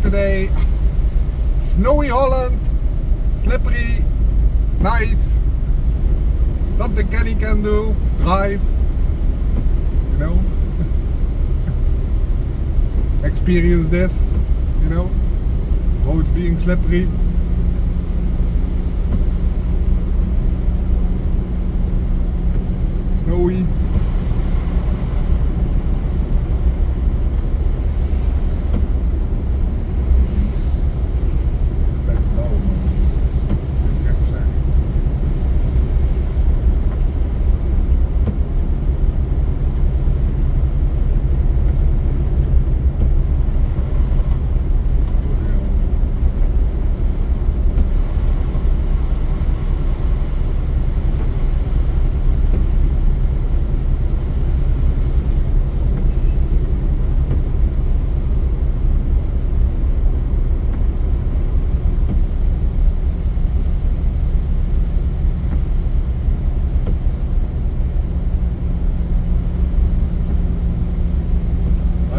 today. Snowy Holland, slippery, nice. Something Kenny can do, drive, you know. Experience this, you know. Roads being slippery. Snowy.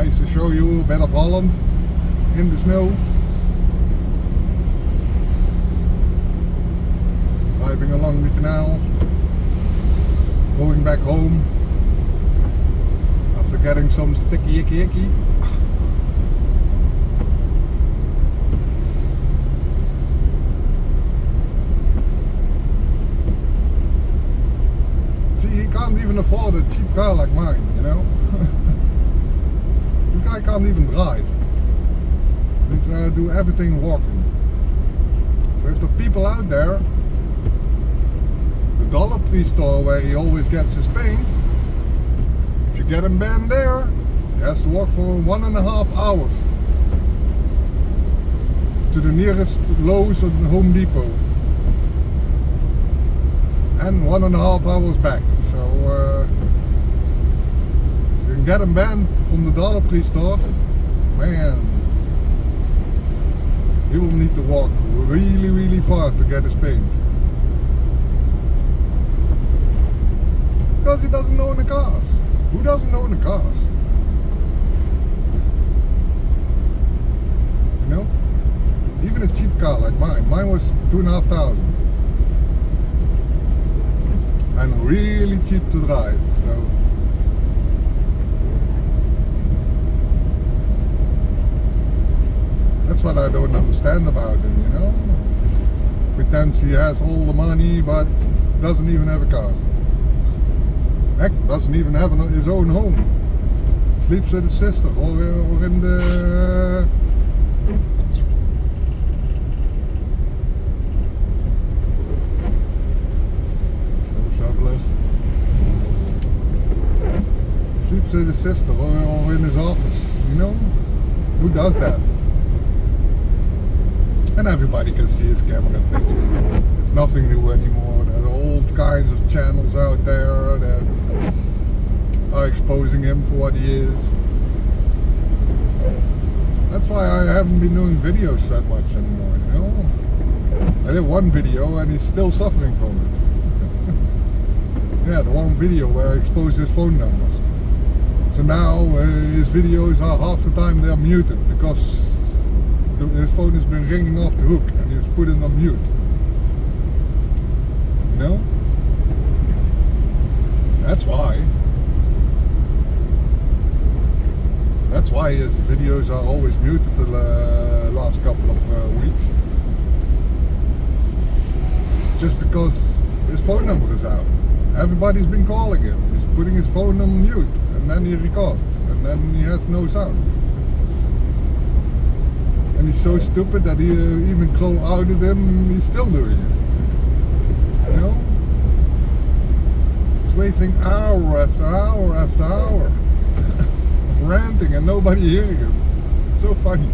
To show you a bit of Holland in the snow. Driving along the canal, going back home after getting some sticky icky. See, he can't even afford a cheap car like mine, you know. This guy can't even drive. Needs to do everything walking. So if the people out there, the Dollar Tree store where he always gets his paint, if you get him banned there, he has to walk for 1.5 hours to the nearest Lowe's or Home Depot, and 1.5 hours back. So you can get him banned from the Dollar Tree store, man, he will need to walk really far to get his paint. Because he doesn't own a car. Who doesn't own a car? You know? Even a cheap car like mine. Mine was 2,500. And really cheap to drive, so. That's what I don't understand about him, you know. Pretends he has all the money, but doesn't even have a car. Heck, doesn't even have his own home. Sleeps with his sister or in the... So traveler. Sleeps with his sister or in his office, you know. Who does that? And everybody can see his camera tricks. It's nothing new anymore. There are all kinds of channels out there that are exposing him for what he is. That's why I haven't been doing videos that much anymore, you know. I did one video and he's still suffering from it. Yeah, the one video where I exposed his phone number. So now his videos are half the time they're muted because his phone has been ringing off the hook and he was put it on mute. You know? That's why. That's why his videos are always muted the last couple of weeks. Just because his phone number is out. Everybody's been calling him. He's putting his phone on mute and then he records and then he has no sound. And he's so stupid that he even crow out at him, he's still doing it. You know? He's wasting hour after hour after hour of ranting and nobody hearing him. It's so funny.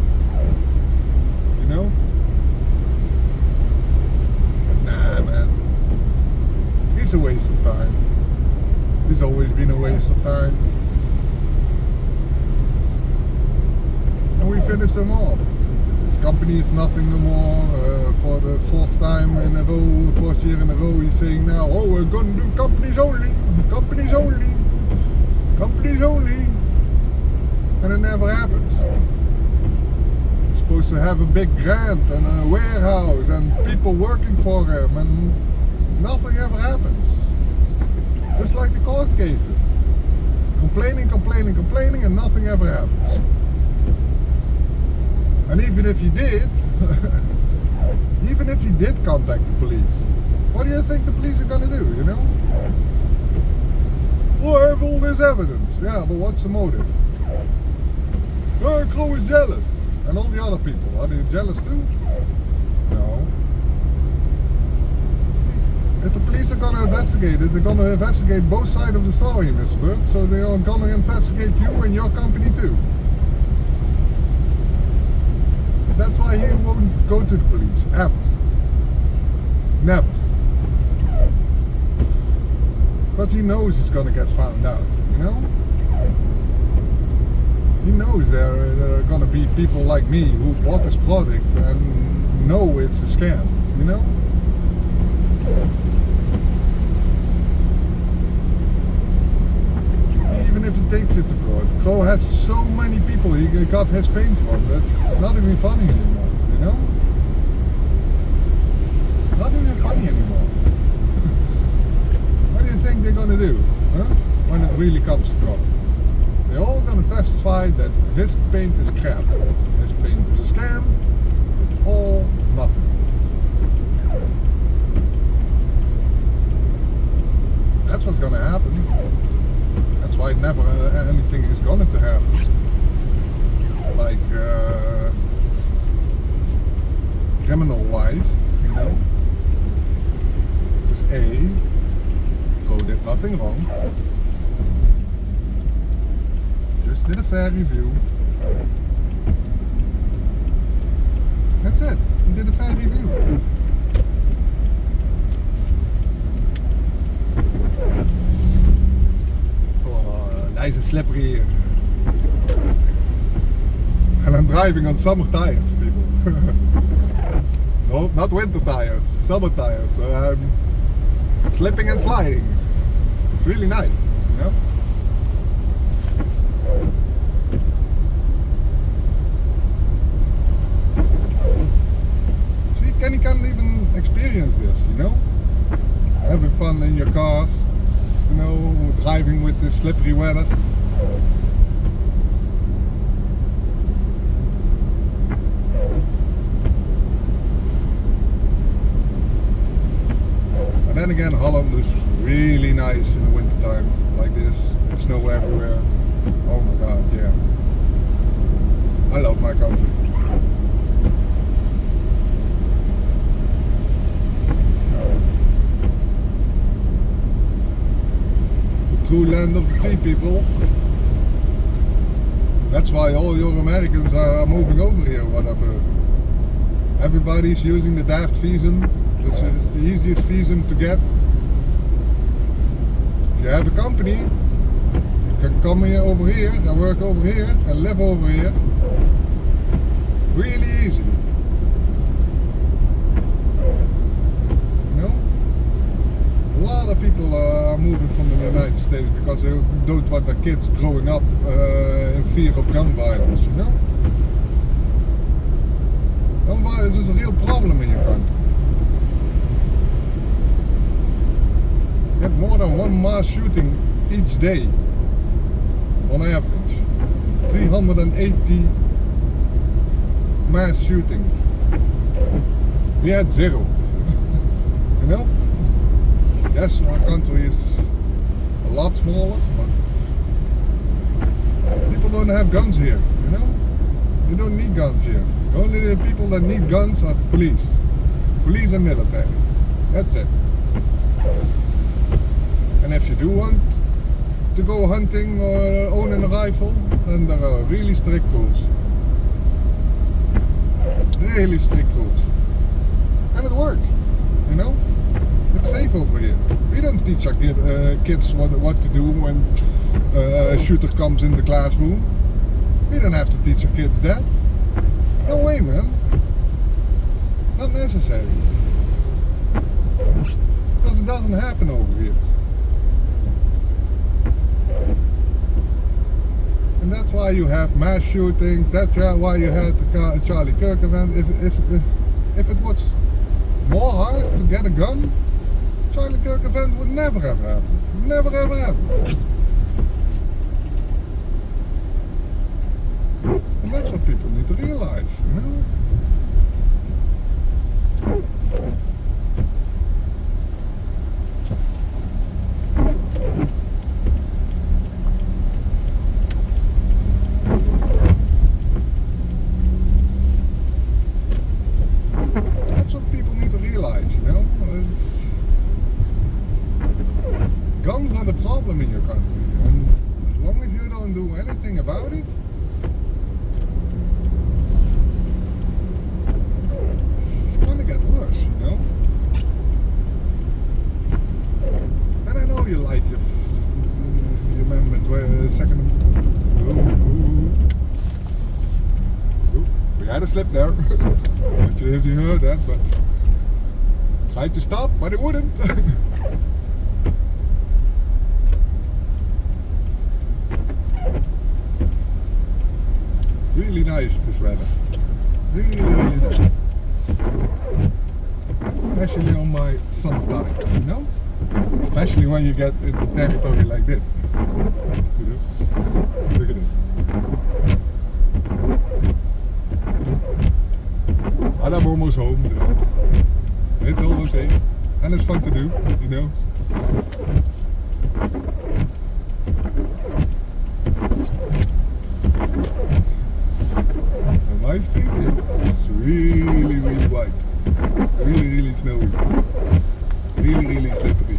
You know? But nah, man. He's a waste of time. He's always been a waste of time. And we finished him off. His company is nothing no more. For the fourth time in a row, fourth year in a row, he's saying now, oh, we're gonna do companies only, companies only, companies only, and it never happens. supposed to have a big grant and a warehouse and people working for him, and nothing ever happens. Just like the court cases. Complaining, and nothing ever happens. And even if you did, even if you did contact the police, what do you think the police are gonna do, you know? Oh, I have all this evidence. Yeah, but what's the motive? Oh, Crow is jealous. And all the other people, are they jealous too? No. If the police are gonna investigate it, they're gonna investigate both sides of the story, Mr. Bird. So they are gonna investigate you and your company too. That's why he won't go to the police, ever. Never. Because he knows he's gonna get found out, you know? He knows there are gonna be people like me who bought this product and know it's a scam, you know? See, even if he takes it to court, Crow has so many people he got his pain from, that's not even funny anymore, you know? Not even funny anymore. What do you think they're gonna do, huh? When it really comes to court? They're all gonna testify that his paint is crap. His paint is a scam. It's all nothing. That's what's gonna happen. That's why never anything is going to happen. Like criminal-wise, you know. Because A, Crow did nothing wrong. Just did a fair review. That's it. He did a fair review. Oh, nice and slippery here. And I'm driving on summer tires, people. No, not winter tires, summer tires. So I'm slipping and sliding. It's really nice, you know? You can't even experience this, you know? Having fun in your car, you know, driving with this slippery weather. And then again, Holland is really nice in the winter time, like this. It's snow everywhere. Oh my god, yeah. I love my country. True land of the free people. That's why all your Americans are moving over here, what I've heard. Everybody's using the daft visum, which is the easiest visum to get. If you have a company, you can come here over here and work over here and live over here. Really easy. You know? A lot of people are moving from the United States because they don't want their kids growing up in fear of gun violence, you know? Gun violence is a real problem in your country. You have more than one mass shooting each day, on average. 380 mass shootings. We had 0, you know? Yes, our country is a lot smaller, but people don't have guns here, you know? You don't need guns here. Only the people that need guns are police. Police and military. That's it. And if you do want to go hunting or owning a rifle, then there are really strict rules. Really strict rules. And it works, you know? It's safe over here. We don't teach our kids what to do when a shooter comes in the classroom. We don't have to teach our kids that. No way, man. Not necessary. Because it doesn't happen over here. And that's why you have mass shootings. That's why you had the Charlie Kirk event. If it was more hard to get a gun, Charlie Kirk event would never have happened. Never ever happened. And that's what people need to realize, you know? That's what people need to realize, you know? Guns are the problem in your country, and as long as you don't do anything about it, it's gonna get worse, you know? And I know you like it. You remember the second. Ooh, we had a slip there. Not sure if you heard that, but tried to stop, but it wouldn't. Really nice this weather. Really, really nice. Especially on my summertime, you know? Especially when you get into territory like this. You know? Look at this. And I'm almost home, you know? It's all okay. And it's fun to do, you know? On my street, it's really, really white. Really, really snowy. Really, really slippery.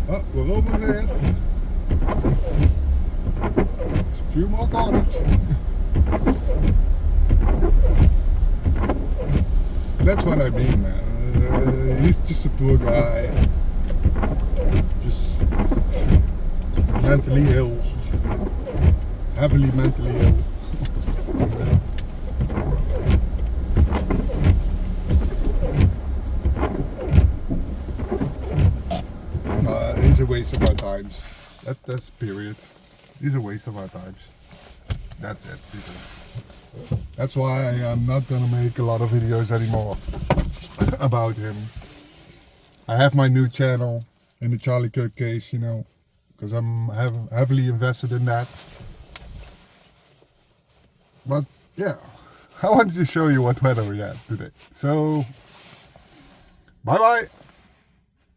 Oh, we're almost there. There's a few more corners. That's what I mean, man. He's just a poor guy. Just mentally ill. Heavily mentally ill. He's a waste of our times. That's period. He's a waste of our times. That's it, people. That's why I'm not gonna make a lot of videos anymore about him. I have my new channel in the Charlie Kirk case, you know, because I'm heavily invested in that. But yeah, I wanted to show you what weather we had today. So, bye bye.